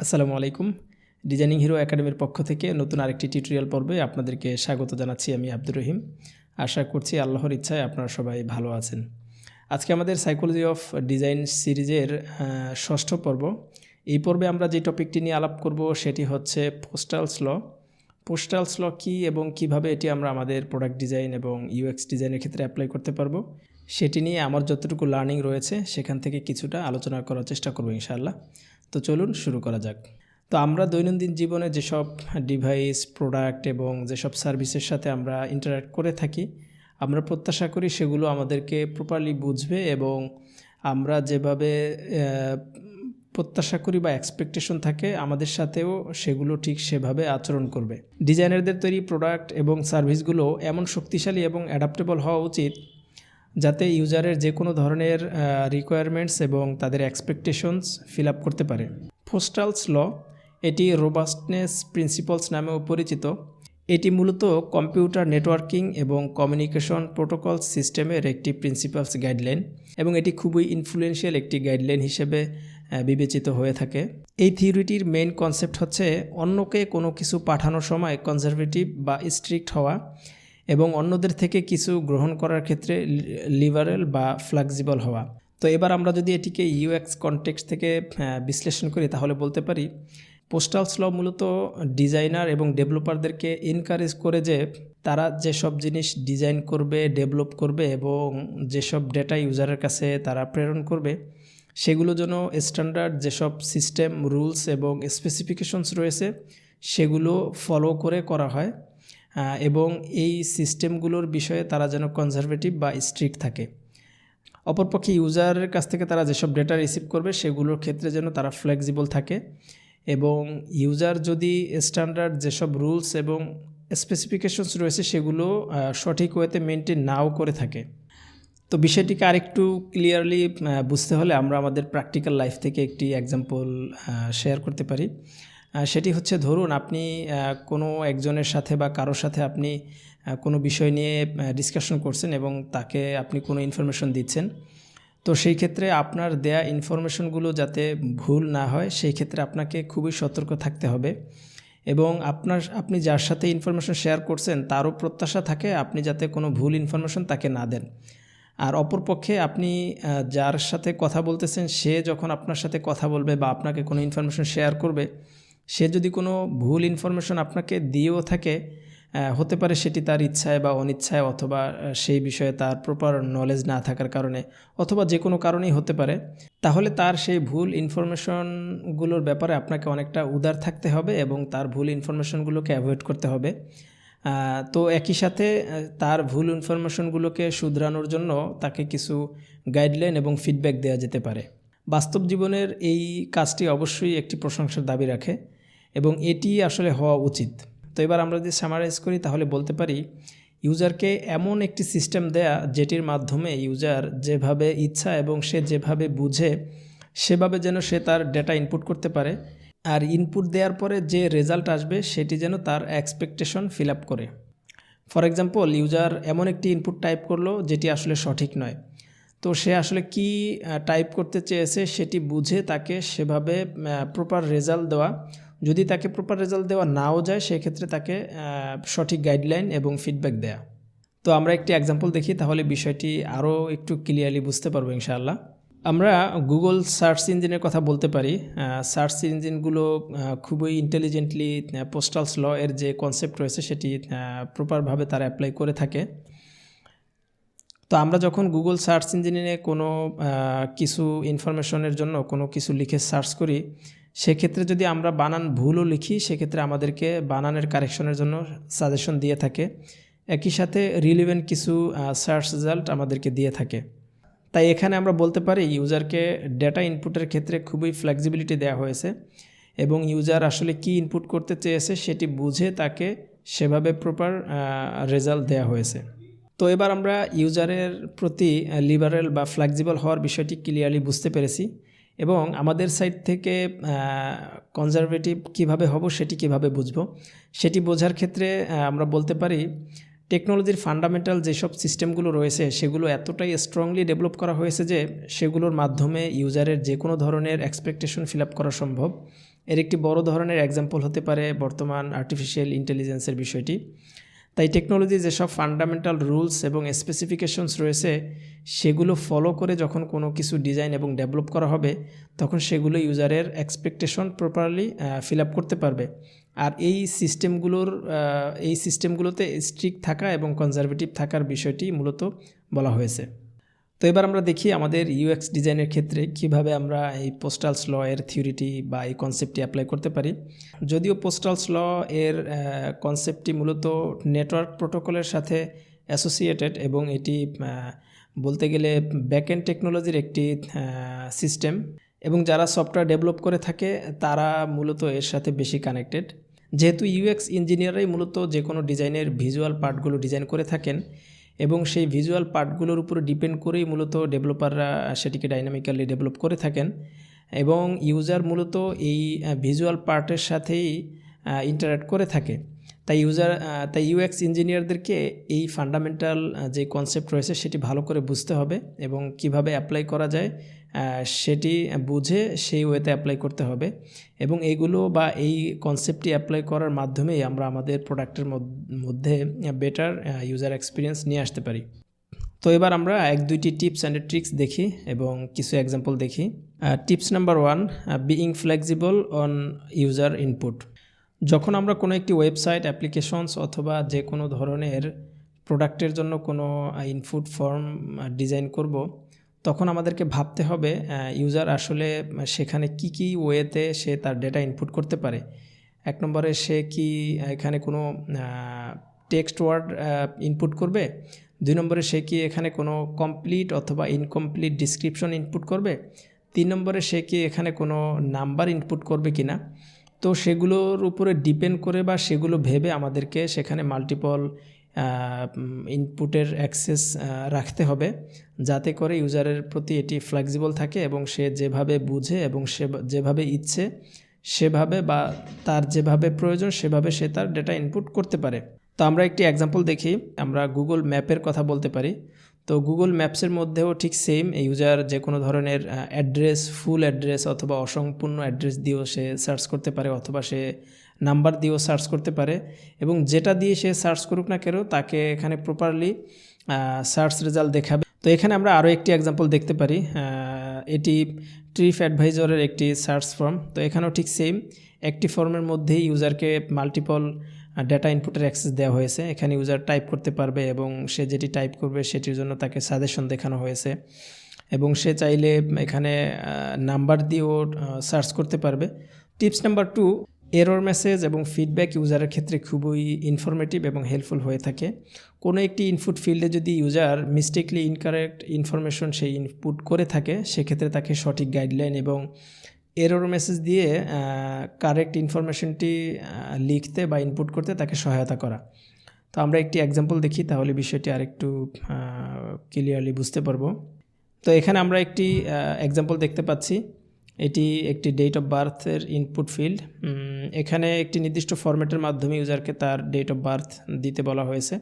আসসালামু আলাইকুম। Designing hero একাডেমির পক্ষ থেকে নতুন আরেকটি টিউটোরিয়াল পর্বে আপনাদেরকে স্বাগত জানাচ্ছি। আমি আব্দুর রহিম। আশা করছি আল্লাহর ইচ্ছায় আপনারা সবাই ভালো আছেন। আজকে আমাদের সাইকোলজি অফ ডিজাইন সিরিজের ষষ্ঠ পর্ব। এই পর্বে আমরা যে টপিকটি নিয়ে আলাপ করব সেটি হচ্ছে পোস্টালস ল। পোস্টালস ল কী এবং কিভাবে এটি আমরা আমাদের প্রোডাক্ট ডিজাইন এবং ইউএক্স ডিজাইনের ক্ষেত্রে অ্যাপ্লাই করতে পারবো সেটি নিয়ে আমার যতটুকু লার্নিং রয়েছে সেখান থেকে কিছুটা আলোচনা করার চেষ্টা করব ইনশাআল্লাহ। তো চলুন শুরু করা যাক। তো আমরা দৈনন্দিন জীবনে যেসব ডিভাইস, প্রোডাক্ট এবং যেসব সার্ভিসের সাথে আমরা ইন্টারঅ্যাক্ট করে থাকি, আমরা প্রত্যাশা করি সেগুলো আমাদেরকে প্রপারলি বুঝবে এবং আমরা যেভাবে প্রত্যাশা করি বা এক্সপেকটেশন থাকে আমাদের সাথেও সেগুলো ঠিক সেভাবে আচরণ করবে। ডিজাইনারদের তৈরি প্রোডাক্ট এবং সার্ভিসগুলো এমন শক্তিশালী এবং অ্যাডাপ্টেবল হওয়া উচিত যাতে ইউজারের যে কোনো ধরনের রিকোয়ারমেন্টস এবং তাদের এক্সপেকটেশনস ফিল আপ করতে পারে। পোস্টালস ল এটি রোবাস্টনেস প্রিন্সিপালস নামেও পরিচিত। এটি মূলত কম্পিউটার নেটওয়ার্কিং এবং কমিউনিকেশন প্রোটোকল সিস্টেমের একটি প্রিন্সিপালস গাইডলাইন এবং এটি খুবই ইনফ্লুয়েন্সিয়াল একটি গাইডলাইন হিসেবে বিবেচিত হয়ে থাকে। এই থিওরিটির মেইন কনসেপ্ট হচ্ছে অন্যকে কোনো কিছু পাঠানোর সময় কনজারভেটিভ বা স্ট্রিক্ট হওয়া এবং অন্যদের থেকে কিছু গ্রহণ করার ক্ষেত্রে লিবারেল বা ফ্লেক্সিবল হওয়া। তো এবার আমরা যদি এটিকে ইউএক্স কনটেক্সট থেকে বিশ্লেষণ করি তাহলে বলতে পারি পোস্টালস ল মূলত ডিজাইনার এবং ডেভেলপারদেরকে এনকারেজ করে যে তারা যেসব জিনিস ডিজাইন করবে, ডেভেলপ করবে এবং যেসব ডেটা ইউজারের কাছে তারা প্রেরণ করবে সেগুলো যেন স্ট্যান্ডার্ড যেসব সিস্টেম, রুলস এবং স্পেসিফিকেশনস রয়েছে সেগুলো ফলো করে করা হয় এবং এই সিস্টেমগুলোর বিষয়ে তারা যেন কনজারভেটিভ বা স্ট্রিক্ট থাকে। অপরপক্ষে ইউজারের কাছ থেকে তারা যেসব ডেটা রিসিভ করবে সেগুলোর ক্ষেত্রে যেন তারা ফ্লেক্সিবল থাকে এবং ইউজার যদি স্ট্যান্ডার্ড যেসব রুলস এবং স্পেসিফিকেশনস রয়েছে সেগুলো সঠিক ওয়েতে মেনটেন নাও করে থাকে। তো বিষয়টিকে আরেকটু ক্লিয়ারলি বুঝতে হলে আমরা আমাদের প্র্যাকটিক্যাল লাইফ থেকে একটি এক্সাম্পল শেয়ার করতে পারি। সেটি হচ্ছে, ধরুন আপনি কোনো একজনের সাথে বা কারোর সাথে আপনি কোনো বিষয় নিয়ে ডিসকাশন করছেন এবং তাকে আপনি কোনো ইনফরমেশন দিচ্ছেন। তো সেই ক্ষেত্রে আপনার দেয়া ইনফরমেশনগুলো যাতে ভুল না হয় সেই ক্ষেত্রে আপনাকে খুবই সতর্ক থাকতে হবে এবং আপনি যার সাথে ইনফরমেশন শেয়ার করছেন তারও প্রত্যাশা থাকে আপনি যাতে কোনো ভুল ইনফরমেশন তাকে না দেন। আর অপরপক্ষে আপনি যার সাথে কথা বলতেছেন সে যখন আপনার সাথে কথা বলবে বা আপনাকে কোনো ইনফরমেশন শেয়ার করবে, সে যদি কোনো ভুল ইনফরমেশন আপনাকে দিয়েও থাকে, হতে পারে সেটি তার ইচ্ছায় বা অনিচ্ছায় অথবা সেই বিষয়ে তার প্রপার নলেজ না থাকার কারণে অথবা যে কোনো কারণেই হতে পারে, তাহলে তার সেই ভুল ইনফরমেশনগুলোর ব্যাপারে আপনাকে অনেকটা উদার থাকতে হবে এবং তার ভুল ইনফরমেশনগুলোকে অ্যাভয়েড করতে হবে। তো একই সাথে তার ভুল ইনফরমেশনগুলোকে শুধরানোর জন্য তাকে কিছু গাইডলাইন এবং ফিডব্যাক দেওয়া যেতে পারে। বাস্তব জীবনের এই কাজটি অবশ্যই একটি প্রশংসার দাবি রাখে এবং এটি আসলে হওয়া উচিত। তো এবার আমরা যদি সামারাইজ করি তাহলে বলতে পারি ইউজারকে এমন একটি সিস্টেম দেয়া যেটির মাধ্যমে ইউজার যেভাবে ইচ্ছা এবং সে যেভাবে বুঝে সেভাবে যেন সে তার ডেটা ইনপুট করতে পারে, আর ইনপুট দেওয়ার পরে যে রেজাল্ট আসবে সেটি যেন তার এক্সপেকটেশন ফিল আপ করে। ফর এক্সাম্পল, ইউজার এমন একটি ইনপুট টাইপ করলো যেটি আসলে সঠিক নয়, তো সে আসলে কি টাইপ করতে চেয়েছে সেটি বুঝে তাকে সেভাবে প্রপার রেজাল্ট দেওয়া। যদি তাকে প্রপার রেজাল্ট দেওয়া নাও যায় সেক্ষেত্রে তাকে সঠিক গাইডলাইন এবং ফিডব্যাক দেয়া। তো আমরা একটি এক্সাম্পল দেখি তাহলে বিষয়টি আরও একটু ক্লিয়ারলি বুঝতে পারবো ইনশাআল্লাহ। আমরা গুগল সার্চ ইঞ্জিনের কথা বলতে পারি। সার্চ ইঞ্জিনগুলো খুবই ইন্টেলিজেন্টলি পোস্টালস ল এর যে কনসেপ্ট রয়েছে সেটি প্রপারভাবে তারা অ্যাপ্লাই করে থাকে। তো আমরা যখন গুগল সার্চ ইঞ্জিনে কোনো কিছু ইনফরমেশনের জন্য কোনো কিছু লিখে সার্চ করি, সেক্ষেত্রে যদি আমরা বানান ভুলও লিখি সেক্ষেত্রে আমাদেরকে বানানের কারেকশনের জন্য সাজেশন দিয়ে থাকে। একই সাথে রিলিভেন্ট কিছু সার্চ রেজাল্ট আমাদেরকে দিয়ে থাকে। তাই এখানে আমরা বলতে পারি ইউজারকে ডেটা ইনপুটের ক্ষেত্রে খুবই ফ্লেক্সিবিলিটি দেওয়া হয়েছে এবং ইউজার আসলে কি ইনপুট করতে চেয়েছে সেটি বুঝে তাকে সেভাবে প্রপার রেজাল্ট দেওয়া হয়েছে। তো এবার আমরা ইউজারের প্রতি লিবারেল বা ফ্লেক্সিবল হওয়ার বিষয়টি ক্লিয়ারলি বুঝতে পেরেছি এবং আমাদের সাইড থেকে কনজারভেটিভ কিভাবে হব সেটি কিভাবে বুঝব সেটি বোঝার ক্ষেত্রে আমরা বলতে পারি টেকনোলজির ফান্ডামেন্টাল যেসব সিস্টেমগুলো রয়েছে সেগুলো এতটাই স্ট্রংলি ডেভেলপ করা হয়েছে যে সেগুলোর মাধ্যমে ইউজারের যে কোনো ধরনের এক্সপেকটেশন ফিল আপ করা সম্ভব এর একটি বড় ধরনের এক্সাম্পল হতে পারে বর্তমান আর্টিফিশিয়াল ইন্টেলিজেন্সের বিষয়টি। তাই টেকনোলজি যেসব ফান্ডামেন্টাল রুলস এবং স্পেসিফিকেশনস রয়েছে সেগুলো ফলো করে যখন কোনো কিছু ডিজাইন এবং ডেভেলপ করা হবে তখন সেগুলো ইউজারের এক্সপেকটেশন প্রপারলি ফিল আপ করতে পারবে। আর এই সিস্টেমগুলোতে স্ট্রিক্ট থাকা এবং কনজারভেটিভ থাকার বিষয়টি মূলত বলা হয়েছে। তো এবার আমরা দেখি আমাদের ইউএক্স ডিজাইনের ক্ষেত্রে কিভাবে আমরা এই পোস্টালস ল এর থিওরিটি বা এই কনসেপ্টটি অ্যাপ্লাই করতে পারি। যদিও পোস্টালস ল এর কনসেপ্টটি মূলত নেটওয়ার্ক প্রোটোকলের সাথে অ্যাসোসিয়েটেড এবং এটি বলতে গেলে ব্যাকএন্ড টেকনোলজির একটি সিস্টেম, এবং যারা সফটওয়্যার ডেভেলপ করে থাকে তারা মূলত এর সাথে বেশি কানেক্টেড। যেহেতু ইউএক্স ইঞ্জিনিয়াররাই মূলত যে কোনো ডিজাইনের ভিজুয়াল পার্টগুলো ডিজাইন করে থাকেন এবং সেই ভিজুয়াল পার্টগুলোর উপরে ডিপেন্ড করেই মূলত ডেভেলপাররা সেটিকে ডাইনামিক্যালি ডেভেলপ করে থাকেন এবং ইউজার মূলত এই ভিজুয়াল পার্টের সাথেই ইন্টারঅ্যাক্ট করে থাকে। তাই ইউএক্স ইঞ্জিনিয়ারদেরকে এই ফান্ডামেন্টাল যে কনসেপ্ট রয়েছে সেটি ভালো করে বুঝতে হবে এবং কিভাবে অ্যাপ্লাই করা যায় সেটি বুঝে সেই ওয়েতে অ্যাপ্লাই করতে হবে, এবং এইগুলো বা এই কনসেপ্টটি অ্যাপ্লাই করার মাধ্যমেই আমরা আমাদের প্রোডাক্টের মধ্যে বেটার ইউজার এক্সপিরিয়েন্স নিয়ে আসতে পারি। তো এবার আমরা 1-2টি টিপস অ্যান্ড ট্রিক্স দেখি এবং কিছু এক্সাম্পল দেখি। Tips number 1, being flexible on user input. যখন আমরা কোনো একটি ওয়েবসাইট, অ্যাপ্লিকেশনস অথবা যে কোনো ধরনের প্রোডাক্টের জন্য কোনো ইনপুট ফর্ম ডিজাইন করব তখন আমাদেরকে ভাবতে হবে ইউজার আসলে সেখানে কি ওয়েতে সে তার ডেটা ইনপুট করতে পারে। 1 নম্বরে সে কি এখানে কোনো টেক্সট ওয়ার্ড ইনপুট করবে, 2 নম্বরে সে কি এখানে কোনো কমপ্লিট অথবা ইনকমপ্লিট ডিসক্রিপশন ইনপুট করবে, 3 নম্বরে সে কি এখানে কোনো নাম্বার ইনপুট করবে কিনা। তো সেগুলোর উপরে ডিপেন্ড করে বা সেগুলো ভেবে আমাদেরকে সেখানে মাল্টিপল ইনপুটের অ্যাক্সেস রাখতে হবে যাতে করে ইউজারের প্রতি এটি ফ্লেক্সিবল থাকে এবং সে যেভাবে বুঝে এবং সে যেভাবে ইচ্ছে সেভাবে বা তার যেভাবে প্রয়োজন সেভাবে সে তার ডেটা ইনপুট করতে পারে। তো আমরা একটি এক্সাম্পল দেখি। আমরা গুগল ম্যাপের কথা বলতে পারি। তো গুগল ম্যাপসের মধ্যেও ঠিক সেম, ইউজার যে কোনো ধরনের অ্যাড্রেস, ফুল অ্যাড্রেস অথবা অসম্পূর্ণ অ্যাড্রেস দিয়েও সে সার্চ করতে পারে অথবা সে নাম্বার দিয়েও সার্চ করতে পারে, এবং যেটা দিয়ে সে সার্চ করুক না কেন তাকে এখানে প্রপারলি সার্চ রেজাল্ট দেখাবে। তো এখানে আমরা আরও একটি এক্সাম্পল দেখতে পারি। এটি ট্রিপ অ্যাডভাইজরের একটি সার্চ ফর্ম। তো এখানেও ঠিক সেম, একটি ফর্মের মধ্যেই ইউজারকে মাল্টিপল ডেটা ইনপুটের অ্যাক্সেস দেওয়া হয়েছে। এখানে ইউজার টাইপ করতে পারবে এবং সে যেটি টাইপ করবে সেটির জন্য তাকে সাজেশন দেখানো হয়েছে, এবং সে চাইলে এখানে নাম্বার দিয়েও সার্চ করতে পারবে। টিপস নাম্বার 2, এরর মেসেজ এবং ফিডব্যাক ইউজারের ক্ষেত্রে খুবই ইনফরমেটিভ এবং হেল্পফুল হয়ে থাকে। কোনো একটি ইনপুট ফিল্ডে যদি ইউজার মিস্টেকলি ইনকারেক্ট ইনফরমেশন সে ইনপুট করে থাকে সেক্ষেত্রে তাকে সঠিক গাইডলাইন এবং এরর মেসেজ দিয়ে কারেক্ট ইনফরমেশনটি লিখতে বা ইনপুট করতে তাকে সহায়তা করা। তো আমরা একটি এক্সাম্পল দেখি, তাহলে বিষয়টি আরেকটু ক্লিয়ারলি বুঝতে পারবো। তো এখানে আমরা একটি এক্সাম্পল দেখতে পাচ্ছি। এটি একটি ডেট অফ বার্থের ইনপুট ফিল্ড। এখানে একটি নির্দিষ্ট ফরম্যাটের মাধ্যমে ইউজারকে তার ডেট অফ বার্থ দিতে বলা হয়েছে।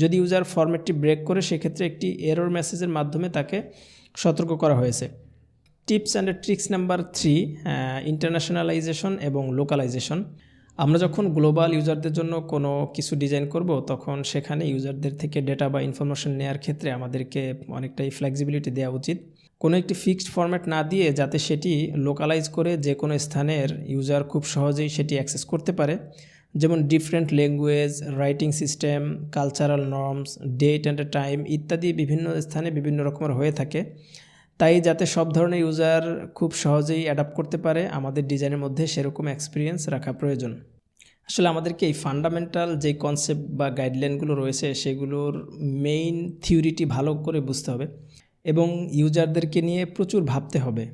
যদি ইউজার ফরম্যাটটি ব্রেক করে সেক্ষেত্রে একটি এরর মেসেজের মাধ্যমে তাকে সতর্ক করা হয়েছে। টিপস অ্যান্ড ট্রিক্স নাম্বার 3, ইন্টারন্যাশনালাইজেশন এবং লোকালাইজেশন। আমরা যখন গ্লোবাল ইউজারদের জন্য কোনো কিছু ডিজাইন করব তখন সেখানে ইউজারদের থেকে ডেটা বা ইনফরমেশন নেওয়ার ক্ষেত্রে আমাদেরকে অনেকটাই ফ্লেক্সিবিলিটি দেওয়া উচিত। কোনো একটি ফিক্সড ফরম্যাট না দিয়ে যাতে সেটি লোকালাইজ করে যে কোনো স্থানের ইউজার খুব সহজেই সেটি অ্যাক্সেস করতে পারে, যেমন different language, writing system, cultural norms, date and time ইত্যাদি বিভিন্ন স্থানে বিভিন্ন রকমের হয়ে থাকে। তাই যাতে সব ধরনের ইউজার খুব সহজেই অ্যাডাপ্ট করতে পারে আমাদের ডিজাইনের মধ্যে সেরকম এক্সপিরিয়েন্স রাখা প্রয়োজন। আসলে আমাদেরকে এই ফান্ডামেন্টাল যে কনসেপ্ট বা গাইডলাইনগুলো রয়েছে সেগুলোর মেইন থিওরিটি ভালো করে বুঝতে হবে এবং ইউজারদেরকে নিয়ে প্রচুর ভাবতে হবে।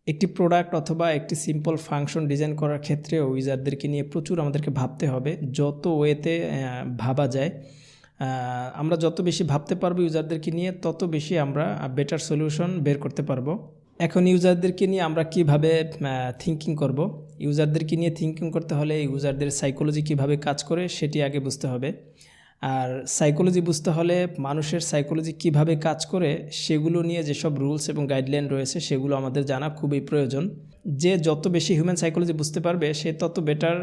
একটি প্রোডাক্ট অথবা একটি সিম্পল ফাংশন ডিজাইন করার ক্ষেত্রেও ইউজারদেরকে নিয়ে প্রচুর আমাদেরকে ভাবতে হবে। যত ওয়েতে ভাবা যায়, আমরা যত বেশি ভাবতে পারবো ইউজারদেরকে নিয়ে তত বেশি আমরা বেটার সলিউশন বের করতে পারবো। এখন ইউজারদেরকে নিয়ে আমরা কিভাবে থিঙ্কিং করব? ইউজারদেরকে নিয়ে থিঙ্কিং করতে হলে ইউজারদের সাইকোলজি কিভাবে কাজ করে সেটি আগে বুঝতে হবে। আর সাইকোলজি বুঝতে হলে মানুষের সাইকোলজি কিভাবে কাজ করে সেগুলো নিয়ে যেসব রুলস এবং গাইডলাইন রয়েছে সেগুলো আমাদের জানা খুবই প্রয়োজন। যে যত বেশি হিউম্যান সাইকোলজি বুঝতে পারবে সে তত বেটার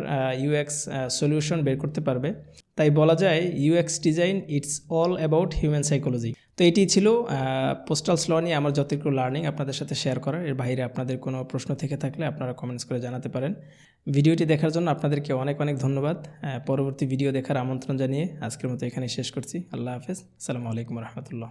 ইউএক্স সলিউশন বের করতে পারবে। তাই বলা যায় UX design it's all about human psychology. তো এটি ছিল পোস্টালস ল নিয়ে আমার যতটুকু লার্নিং আপনাদের সাথে শেয়ার করার। এর বাইরে আপনাদের কোনো প্রশ্ন থেকে থাকলে আপনারা কমেন্টস করে জানাতে পারেন। ভিডিওটি দেখার জন্য আপনাদেরকে অনেক অনেক ধন্যবাদ। পরবর্তী ভিডিও দেখার আমন্ত্রণ জানিয়ে আজকের মতো এখানেই শেষ করছি। আল্লাহ হাফেজ। আসসালামু আলাইকুম রহমতুল্লাহ।